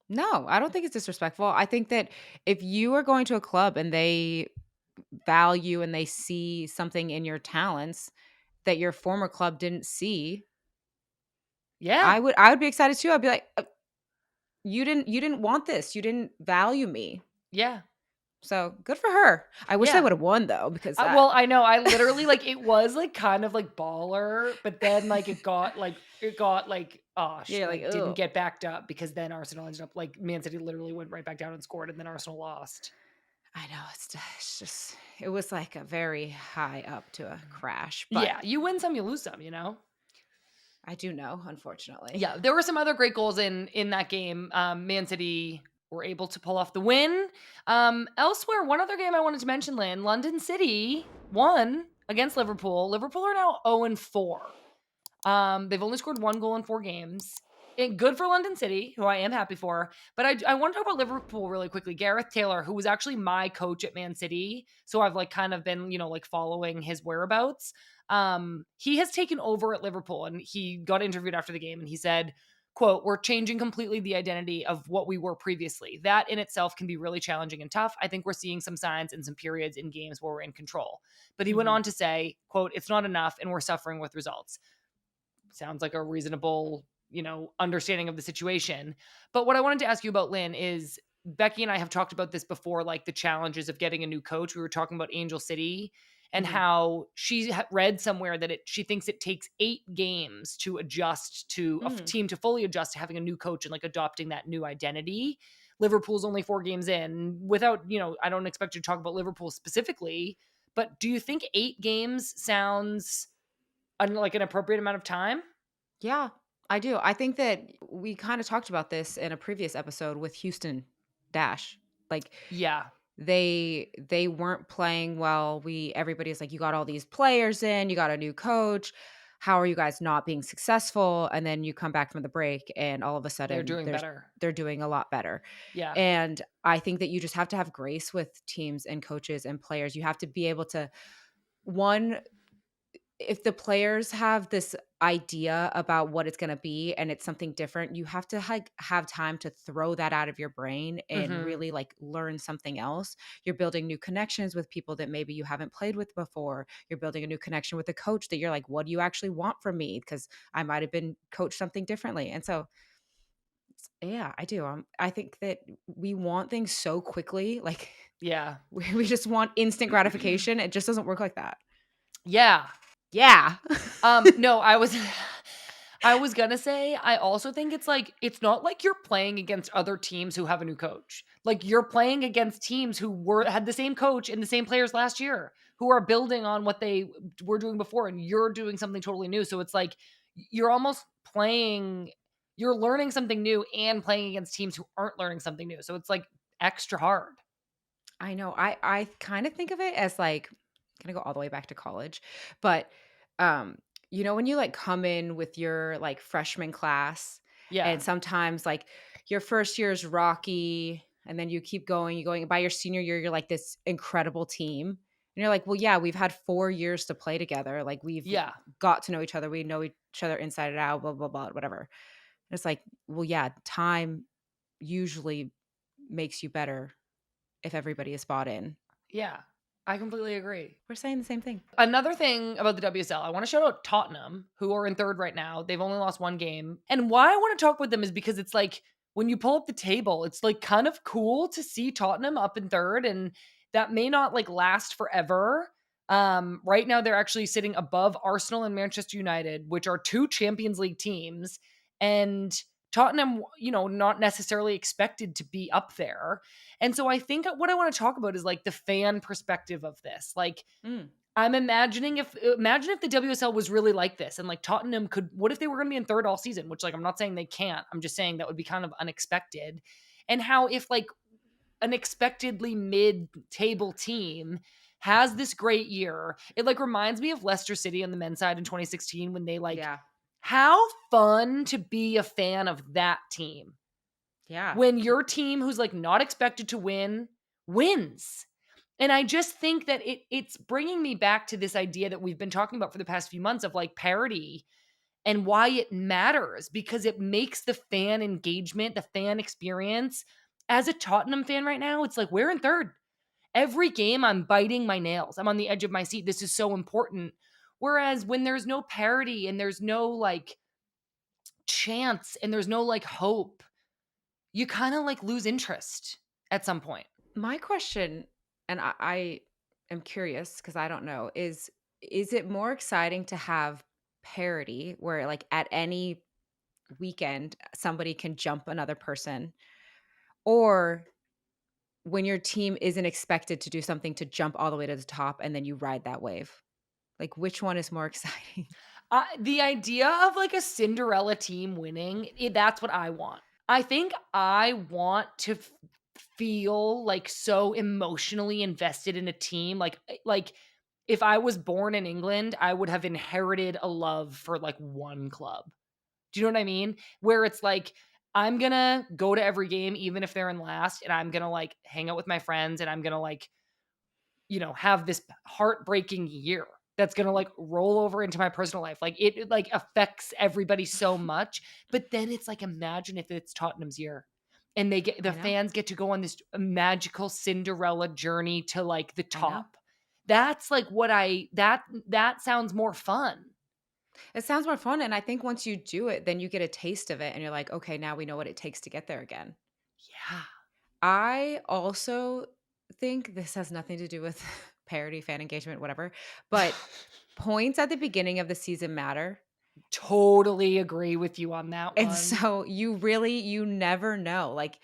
No, I don't think it's disrespectful. I think that if you are going to a club and they value and they see something in your talents that your former club didn't see, Yeah. I would be excited too. I'd be like, you didn't want this. You didn't value me." Yeah. So, good for her. I wish I Yeah. would have won though because that Well, I know. I literally like it was like kind of like baller, but then like it got like yeah, like, like didn't ugh. get backed up because then Arsenal ended up like Man City literally went right back down and scored, and then Arsenal lost. I know it's just it was like a very high up to a crash, but Yeah, you win some, you lose some, you know. I do know, unfortunately. Yeah, there were some other great goals in that game. Man City were able to pull off the win. Elsewhere, one other game I wanted to mention, Lynn, London City won against Liverpool. Liverpool are now 0-4. They've only scored 1 goal in 4 games. Good for London City, who I am happy for. But I want to talk about Liverpool really quickly. Gareth Taylor, who was actually my coach at Man City, so I've like kind of been, like following his whereabouts. He has taken over at Liverpool, and he got interviewed after the game, and he said, quote, "We're changing completely the identity of what we were previously. That in itself can be really challenging and tough. I think we're seeing some signs and some periods in games where we're in control." But he went Mhm. on to say, quote, "It's not enough and we're suffering with results." Sounds like a reasonable, understanding of the situation. But what I wanted to ask you about, Lynn, is Becky and I have talked about this before, like the challenges of getting a new coach. We were talking about Angel City and Mhm. how she read somewhere that she thinks it takes 8 games to adjust to a Mm. team to fully adjust to having a new coach and like adopting that new identity. Liverpool's only 4 games in. Without, I don't expect you to talk about Liverpool specifically, but do you think 8 games sounds like an appropriate amount of time? Yeah, I do. I think that we kind of talked about this in a previous episode with Houston Dash. Like Yeah. they weren't playing well. Everybody's like, you got all these players in, you got a new coach. How are you guys not being successful? And then you come back from the break and all of a They're sudden doing better. they're doing a lot better. Yeah. And I think that you just have to have grace with teams and coaches and players. You have to be able to one if the players have this idea about what it's gonna be and it's something different, you have to, like, have time to throw that out of your brain and Mhm. really, like, learn something else. You're building new connections with people that maybe you haven't played with before. You're building a new connection with a coach that you're like, "What do you actually want from me?" Because I might have been coached something differently, and so yeah, I do, I think that we want things so quickly, like, Yeah. we just want instant gratification. It just doesn't work like that. Yeah. Yeah. No, I was gonna say, I also think it's like it's not like you're playing against other teams who have a new coach. Like you're playing against teams who had the same coach and the same players last year, who are building on what they were doing before, and you're doing something totally new. So it's like you're almost playing, you're learning something new and playing against teams who aren't learning something new. So it's like extra hard. I know. I kind of think of it as like gonna go all the way back to college, but um, when you like come in with your like freshman class, and Yeah. sometimes like your first year is rocky, and then you keep going, you going by your senior year, you're like this incredible team. And you're like, well, yeah, we've had 4 years to play together. Like we've Yeah. got to know each other. We know each other inside and out, blah, blah, blah, whatever. And it's like, well, yeah, time usually makes you better if everybody is bought in. Yeah. I completely agree. We're saying the same thing. Another thing about the WSL, I want to shout out Tottenham, who are in third right now. They've only lost 1 game. And why I want to talk with them is because it's like when you pull up the table, it's like kind of cool to see Tottenham up in third, and that may not like last forever. Right now they're actually sitting above Arsenal and Manchester United, which are 2 Champions League teams, and Tottenham, not necessarily expected to be up there. And so I think what I want to talk about is like the fan perspective of this. Like Mm. I'm imagine if the WSL was really like this and like Tottenham what if they were going to be in third all season, which like I'm not saying they can't. I'm just saying that would be kind of unexpected. And how if like an expectedly mid-table team has this great year, it like reminds me of Leicester City on the men's side in 2016 when they like Yeah. how fun to be a fan of that team. Yeah. When your team who's like not expected to win wins. And I just think that it's bringing me back to this idea that we've been talking about for the past few months of like parity and why it matters because it makes the fan engagement, the fan experience. As a Tottenham fan right now, it's like we're in third. Every game I'm biting my nails. I'm on the edge of my seat. This is so important. Whereas when there's no parity and there's no like chance and there's no like hope, you kind of like lose interest at some point. My question, and I am curious because I don't know, is it more exciting to have parity where like at any weekend somebody can jump another person, or when your team isn't expected to do something to jump all the way to the top and then you ride that wave? Like which one is more exciting? The idea of, like, a Cinderella team winning, that's what I want. I think I want to feel, like, so emotionally invested in a team, like, if I was born in England, I would have inherited a love for, like, one club. Do you know what I mean? Where it's like, I'm gonna go to every game even if they're in last, and I'm gonna, like, hang out with my friends, and I'm gonna, like, have this heartbreaking year that's gonna, like, roll over into my personal life. Like, it like, affects everybody so much, but then it's like, imagine if it's Tottenham's year, and the I know. fans get to go on this magical Cinderella journey to, like, the I know. top. That's, like, what I that sounds more fun. It sounds more fun, and I think once you do it, then you get a taste of it, and you're like, "Okay, now we know what it takes to get there again." Yeah. I also think this has nothing to do with parody, fan engagement, whatever, but points at the beginning of the season matter. Totally agree with you on that And one. so you never know. Like,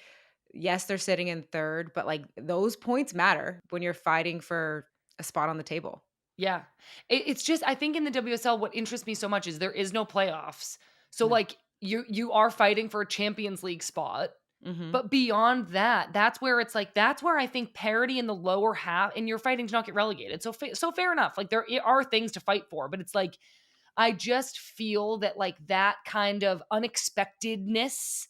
yes, they're sitting in 3rd, but, like, those points matter when you're fighting for a spot on the table. Yeah. It's just I think in the WSL, what interests me so much is there is no playoffs. So, No. like, you are fighting for a Champions League spot, Mhm. but beyond that, that's where it's like that's where I think parity in the lower half and you're fighting to not get relegated. So fair enough. Like, are things to fight for, but it's like I just feel that, like, that kind of unexpectedness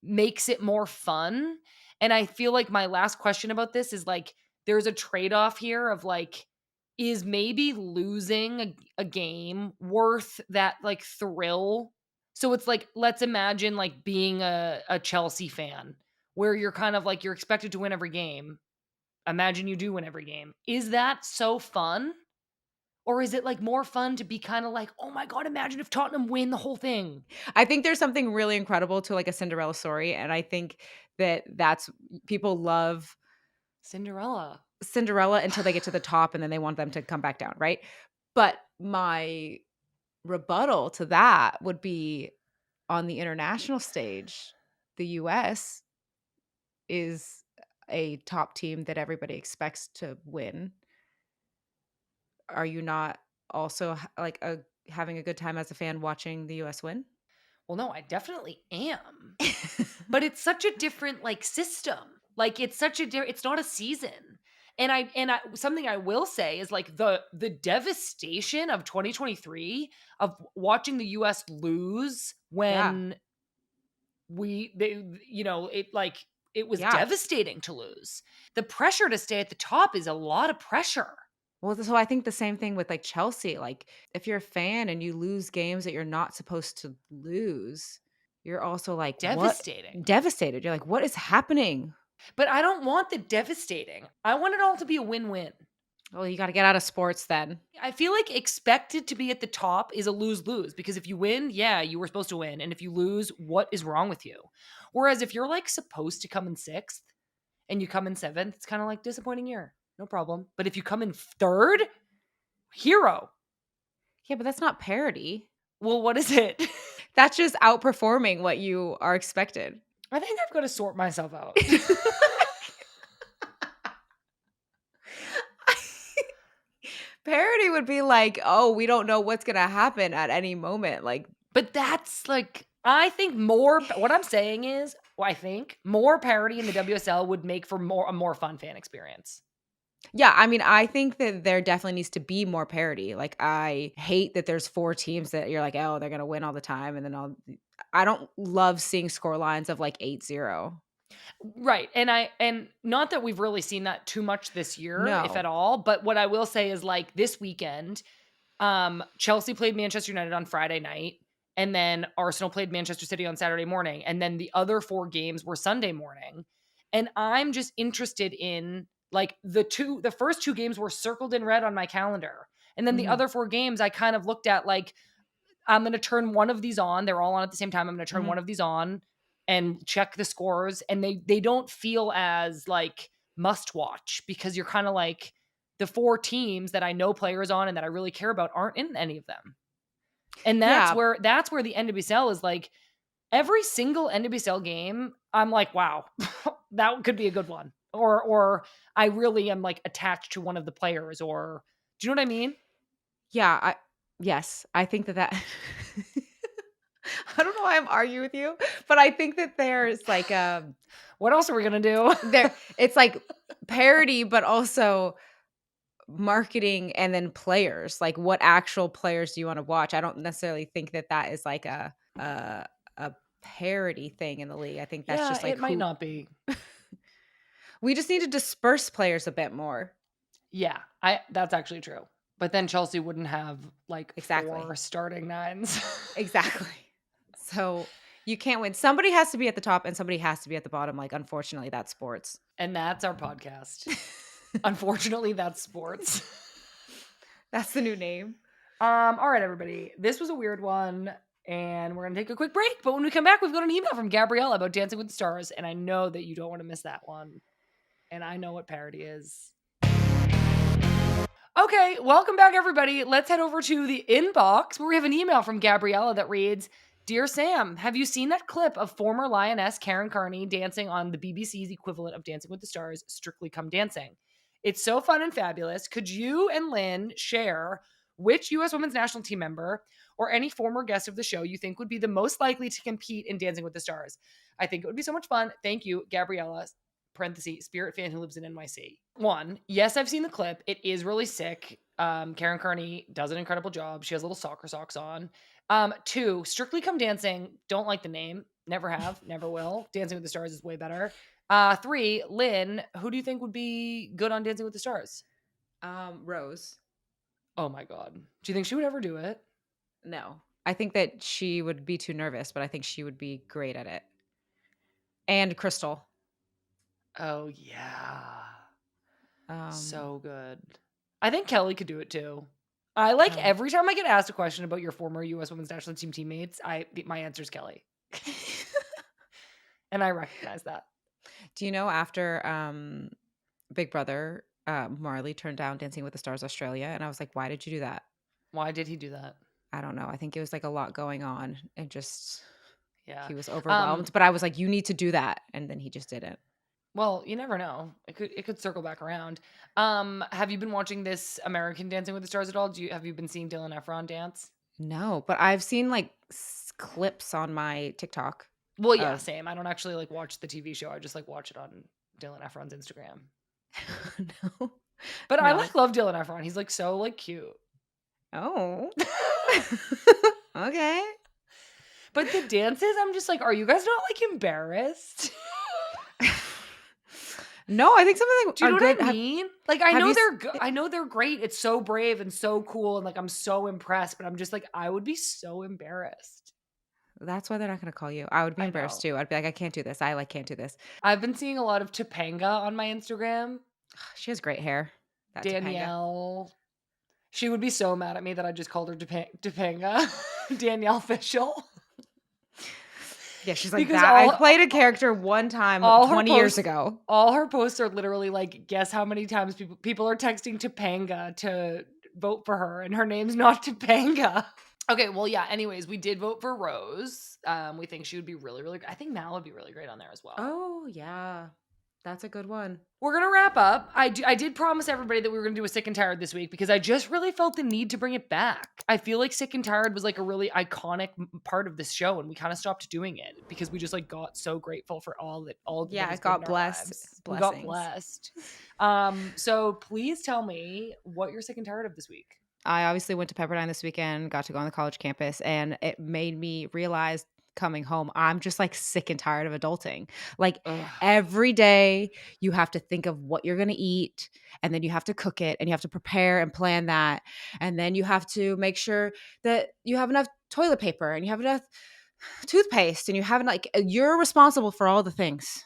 makes it more fun. And I feel like my last question about this is, like, there's a trade-off here of, like, is maybe losing a game worth that, like, thrill? So it's like, let's imagine, like, being a Chelsea fan where you're kind of like you're expected to win every game. Imagine you do win every game. Is that so fun? Or is it, like, more fun to be kinda like, "Oh my god, imagine if Tottenham win the whole thing." I think there's something really incredible to, like, a Cinderella story, and I think that's people love Cinderella. Cinderella until they get to the top, and then they want them to come back down, right? But my rebuttal to that would be on the international stage, the US is a top team that everybody expects to win. Are you not also having a good time as a fan watching the US win? Well, no, I definitely am. But it's such a different, like, system. Like, it's such a it's not a season. And I something I will say is, like, the devastation of 2023 of watching the US lose Yeah, when they it was yeah. devastating to lose. The pressure to stay at the top is a lot of pressure. Well, so I think the same thing with, like, Chelsea, like, if you're a fan and you lose games that you're not supposed to lose, you're also like, "What?" Devastating. Devastated. You're like, "What is happening?" But I don't want the devastating. I want it all to be a win-win. Well, you gotta get out of sports then. I feel like expected to be at the top is a lose-lose because if you win, yeah, you were supposed to win. And if you lose, what is wrong with you? Whereas if you're, like, supposed to come in 6th and you come in 7th, it's kind of like disappointing year. No problem. But if you come in 3rd, hero. Yeah, but that's not parody. Well, what is it? That's just outperforming what you are expected. I think I've got to sort myself out. Parody would be like, "Oh, we don't know what's gonna happen at any moment," like But that's like, I think more, what I'm saying is, well, I think more parity in the WSL would make for a more fun fan experience. yeah, I mean, I think that there definitely needs to be more parity. Like, I hate that there's 4 teams that you're like, "Oh, they're gonna win all the time," and then I don't love seeing score lines of, like, 8-0. Right. And not that we've really seen that too much this year, if at No. all, but what I will say is, like, this weekend, Chelsea played Manchester United on Friday night, and then Arsenal played Manchester City on Saturday morning, and then the other 4 games were Sunday morning. And I'm just interested in, like, the first 2 games were circled in red on my calendar. And then the Mhm, other 4 games I kind of looked at like, I'm going to turn one of these on. They're all on at the same time. I'm going to turn mhm. one of these on and check the scores, and they don't feel as, like, must watch because you're kind of like, the 4 teams that I know players on and that I really care about aren't in any of them. And Yeah, that's where the NWSL is, like, every single NWSL game, I'm like, wow, that could be a good one. Or I really am, like, attached to one of the players, or do you know what I mean? yeah, Yes, I think that I don't know why I'm arguing with you, but I think that there's like What else are we gonna do? it's like parody, but also marketing and then players. Like, what actual players do you want to watch? I don't necessarily think that that is like a parody thing in the league. I think that's Yeah, just like it might who not be. we just need to disperse players a bit more. Yeah, that's actually true. But then Chelsea wouldn't have like Exactly. 4 starting nines. Exactly. So you can't win. Somebody has to be at the top and somebody has to be at the bottom. Like, unfortunately, that's sports. And that's our podcast. Unfortunately, that's sports. That's the new name. All right, everybody. This was a weird one, and we're gonna take a quick break. But when we come back, we've got an email from Gabriella about Dancing with the Stars, and I know that you don't want to miss that one. And I know what parody is. Okay, welcome back, everybody. Let's head over to the inbox where we have an email from Gabriella that reads, Dear Sam, have you seen that clip of former Lioness Karen Carney dancing on the BBC's equivalent of Dancing with the Stars, Strictly Come Dancing? It's so fun and fabulous. Could you and Lynn share which U.S. women's national team member or any former guest of the show you think would be the most likely to compete in Dancing with the Stars? I think it would be so much fun. Thank you, Gabriella. Parentheses, spirit fan who lives in NYC. One, yes, I've seen the clip. It is really sick. Karen Carney does an incredible job. She has little soccer socks on. Two, Strictly Come Dancing. Don't like the name. Never have. Never will. Dancing with the Stars is way better. Three, Lynn, who do you think would be good on Dancing with the Stars? Rose. Oh my God. Do you think she would ever do it? No. I think that she would be too nervous, but I think she would be great at it. And Crystal. Oh yeah. So good. I think Kelly could do it too. I like every time I get asked a question about your former U.S. Women's National Team teammates, my answer is Kelly. And I recognize that. Do you know after Big Brother, Marley turned down Dancing with the Stars Australia? And I was like, why did you do that? Why did he do that? I don't know. I think it was like a lot going on and just, yeah, he was overwhelmed. But I was like, you need to do that. And then he just didn't. Well, you never know. It could circle back around. Have you been watching this American Dancing with the Stars at all? Have you been seeing Dylan Efron dance? No, but I've seen like clips on my TikTok. Well, yeah, same. I don't actually like watch the TV show. I just like watch it on Dylan Efron's Instagram. No. But no. I like love Dylan Efron. He's like so like cute. Oh. Okay. But the dances, I'm just like, are you guys not like embarrassed? No, I think some of them do you know what I mean? Like, I know they're great. It's so brave and so cool, and like I'm so impressed. But I'm just like, I would be so embarrassed. That's why they're not going to call you. I would be embarrassed too. I'd be like, I can't do this. I can't do this. I've been seeing a lot of Topanga on my Instagram. She has great hair. Danielle. Topanga. She would be so mad at me that I just called her Topanga. Danielle Fishel. Yeah, she's like because that. I played a character one time 20 years ago. All her posts are literally like, guess how many times people are texting Topanga to vote for her, and her name's not Topanga. Okay, well, yeah, anyways, we did vote for Rose. We think she would be really, really I think Mal would be really great on there as well. Oh, yeah. That's a good one. We're going to wrap up. I did promise everybody that we were going to do a Sick and Tired this week because I just really felt the need to bring it back. I feel like Sick and Tired was like a really iconic part of this show, and we kind of stopped doing it because we just like got so grateful for all the yeah, it got blessed. We got blessed. So please tell me what you're sick and tired of this week. I obviously went to Pepperdine this weekend, got to go on the college campus, and it made me realize coming home, I'm just like sick and tired of adulting. Like every day you have to think of what you're going to eat, and then you have to cook it, and you have to prepare and plan that. And then you have to make sure that you have enough toilet paper and you have enough toothpaste and you have like, you're responsible for all the things.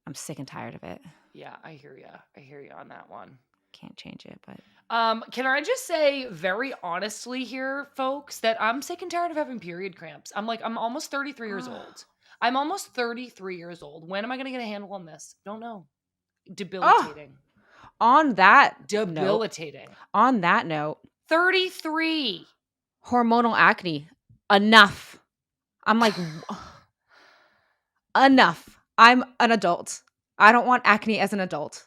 I'm sick and tired of it. Yeah, I hear you. I hear you on that one. Can't change it, but can I just say very honestly here, folks, that I'm sick and tired of having period cramps. I'm almost 33 years old. I'm almost 33 years old. When am I going to get a handle on this? Don't know. Debilitating. On that debilitating. On that note, 33. Hormonal acne. Enough. I'm like, enough. I'm an adult. I don't want acne as an adult.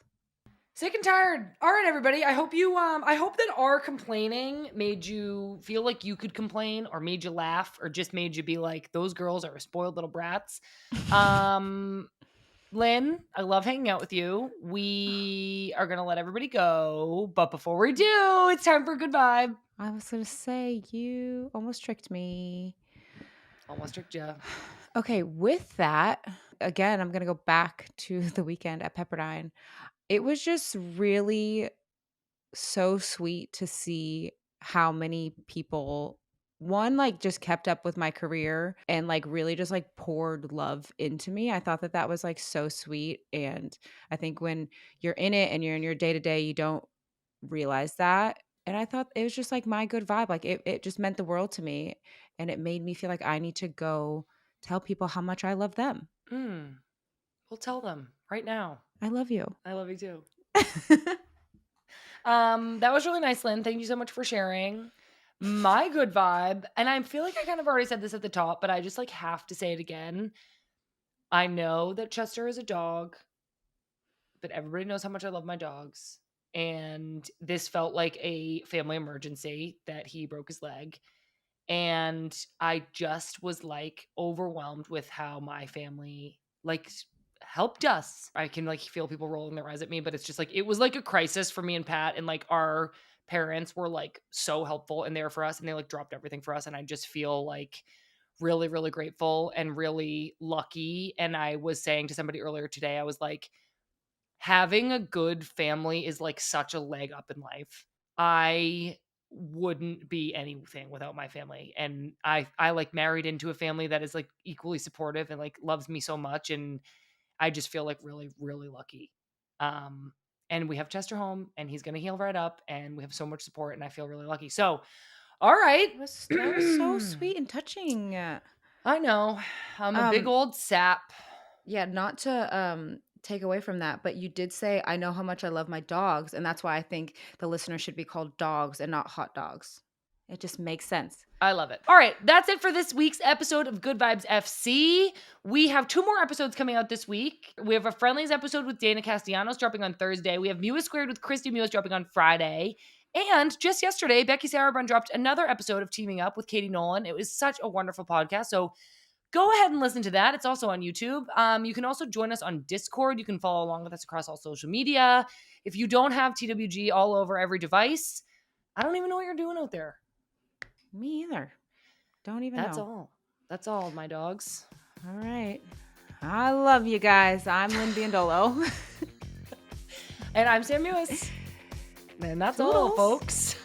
Sick and tired. All right, everybody. I hope that our complaining made you feel like you could complain, or made you laugh, or just made you be like, those girls are spoiled little brats. Lynn, I love hanging out with you. We are gonna let everybody go, but before we do, it's time for a good vibe. I was going to say, you almost tricked me. Almost tricked you. Okay, with that, again, I'm going to go back to the weekend at Pepperdine. It was just really so sweet to see how many people one like just kept up with my career and like really just like poured love into me. I thought that was like so sweet, and I think when you're in it and you're in your day to day, you don't realize that. And I thought it was just like my good vibe. Like it just meant the world to me, and it made me feel like I need to go tell people how much I love them. We'll tell them right now. I love you. I love you too. That was really nice, Lynn. Thank you so much for sharing. My good vibe, and I feel like I kind of already said this at the top, but I just like have to say it again. I know that Chester is a dog, but everybody knows how much I love my dogs. And this felt like a family emergency that he broke his leg. And I just was like overwhelmed with how my family like helped us. I can like feel people rolling their eyes at me, but it's just like it was like a crisis for me and Pat, and like our parents were like so helpful and there for us, and they like dropped everything for us, and I just feel like really really grateful and really lucky. And I was saying to somebody earlier today, I was like, having a good family is like such a leg up in life. I wouldn't be anything without my family, and I like married into a family that is like equally supportive and like loves me so much, and I just feel like really really lucky. And we have Chester home, and he's going to heal right up, and we have so much support, and I feel really lucky. So all right. That was so sweet and touching. I know. I'm a big old sap. Yeah, not to take away from that, but you did say, I know how much I love my dogs. And that's why I think the listener should be called dogs and not hot dogs. It just makes sense. I love it. All right, that's it for this week's episode of Good Vibes FC. We have 2 more episodes coming out this week. We have a Friendlies episode with Dana Castellanos dropping on Thursday. We have Mewis Squared with Christy Mewis dropping on Friday. And just yesterday, Becky Sauerbrunn dropped another episode of Teaming Up with Katie Nolan. It was such a wonderful podcast. So go ahead and listen to that. It's also on YouTube. You can also join us on Discord. You can follow along with us across all social media. If you don't have TWG all over every device, I don't even know what you're doing out there. Me either. Don't even know. That's all, my dogs. All right. I love you guys. I'm Lynn Biyendolo. And I'm Sam Mewis. And that's all, folks.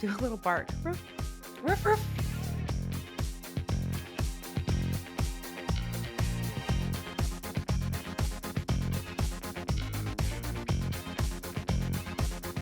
Do a little bark. Ruff, ruff.